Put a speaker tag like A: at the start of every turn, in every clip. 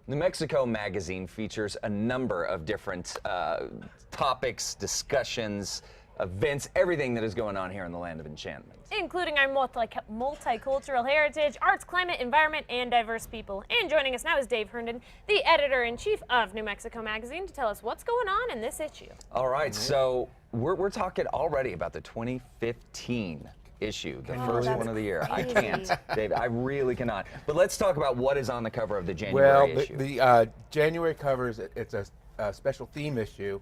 A: New Mexico Magazine features a number of different topics, discussions, events, everything that is going on here in the land of enchantment.
B: Including our multicultural heritage, arts, climate, environment, and diverse people. And joining us now is Dave Herndon, the editor-in-chief of New Mexico Magazine, to tell us what's going on in this issue.
A: All right, so we're talking already about the 2015 issue, the first one of the year. I can't, Dave, I really cannot. But let's talk about what is on the cover of the January issue.
C: The January cover it's a special theme issue.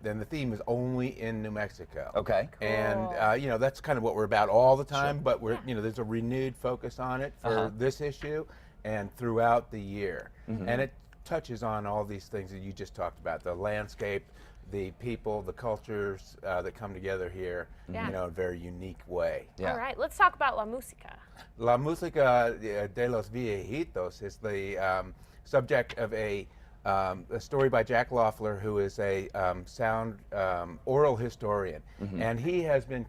C: Then the theme is only in New Mexico.
A: Okay.
B: Cool.
C: And you know, that's kind of what we're about all the time. But we're there's a renewed focus on it for this issue and throughout the year. And it touches on all these things that you just talked about: the landscape, the people, the cultures that come together here, in a very unique way.
B: All right, let's talk about La Música.
C: La Música de los Viejitos is the subject of a story by Jack Loeffler, who is a sound oral historian, and he has been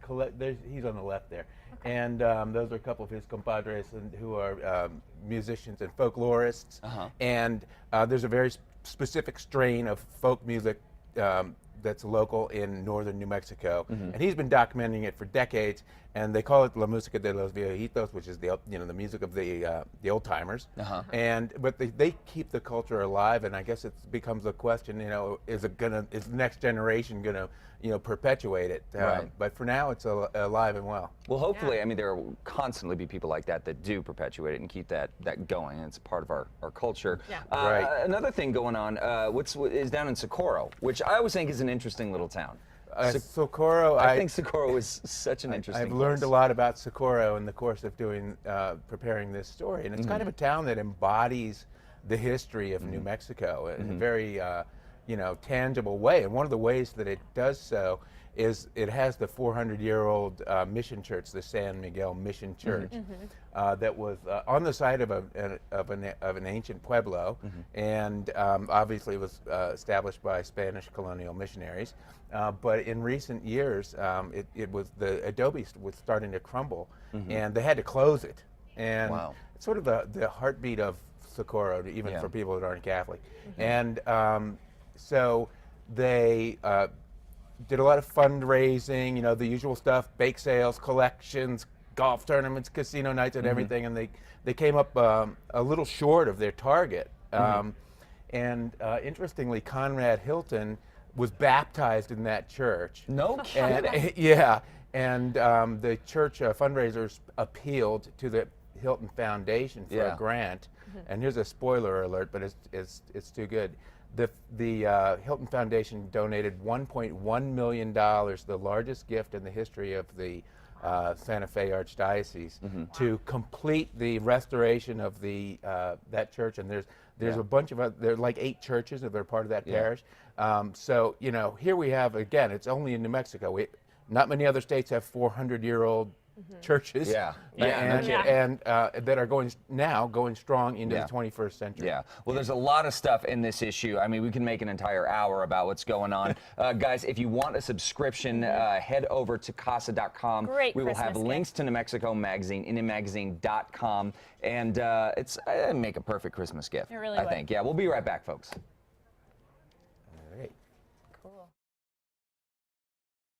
C: he's on the left there, and those are a couple of his compadres who are musicians and folklorists, and there's a very specific strain of folk music that's local in northern New Mexico, and he's been documenting it for decades. And they call it La Música de los Viejitos, which is the the music of the old timers. But they keep the culture alive, and I guess it becomes a question, is the next generation gonna perpetuate it? But for now, it's alive and well.
A: Well, hopefully, I mean, there will constantly be people like that do perpetuate it and keep that going. It's part of our culture. Another thing going on, what is down in Socorro, which I always think is an interesting little town.
C: Socorro,
A: I think Socorro is such an interesting
C: I've
A: place.
C: learned a lot about Socorro in the course of preparing this story, and it's kind of a town that embodies the history of New Mexico in a very tangible way. And one of the ways that it does so is it has the 400-year-old mission church, the San Miguel Mission Church, that was on the site of an ancient pueblo, and obviously was established by Spanish colonial missionaries. But in recent years, the adobe was starting to crumble, and they had to close it. And it's sort of the heartbeat of Socorro, even for people that aren't Catholic. And so they did a lot of fundraising, the usual stuff: bake sales, collections, golf tournaments, casino nights, and everything. And they came up a little short of their target. And interestingly, Conrad Hilton was baptized in that church.
A: No kidding.
C: And the church fundraisers appealed to the Hilton Foundation for a grant. And here's a spoiler alert, but it's too good. The Hilton Foundation donated $1.1 million, the largest gift in the history of the Santa Fe Archdiocese, to complete the restoration of that church. And there's a bunch of there are like 8 churches that are part of that parish. So here we have, again, it's only in New Mexico. Not many other states have 400-year-old churches, and that are going strong into the 21st century.
A: Well, there's a lot of stuff in this issue. I mean, we can make an entire hour about what's going on. Guys, if you want a subscription, head over to casa.com.
B: Great
A: We will have
B: Christmas
A: links to New Mexico Magazine, nmmagazine.com, and it's make a perfect Christmas gift.
B: It really
A: I
B: would.
A: think. Yeah, we'll be right back, folks.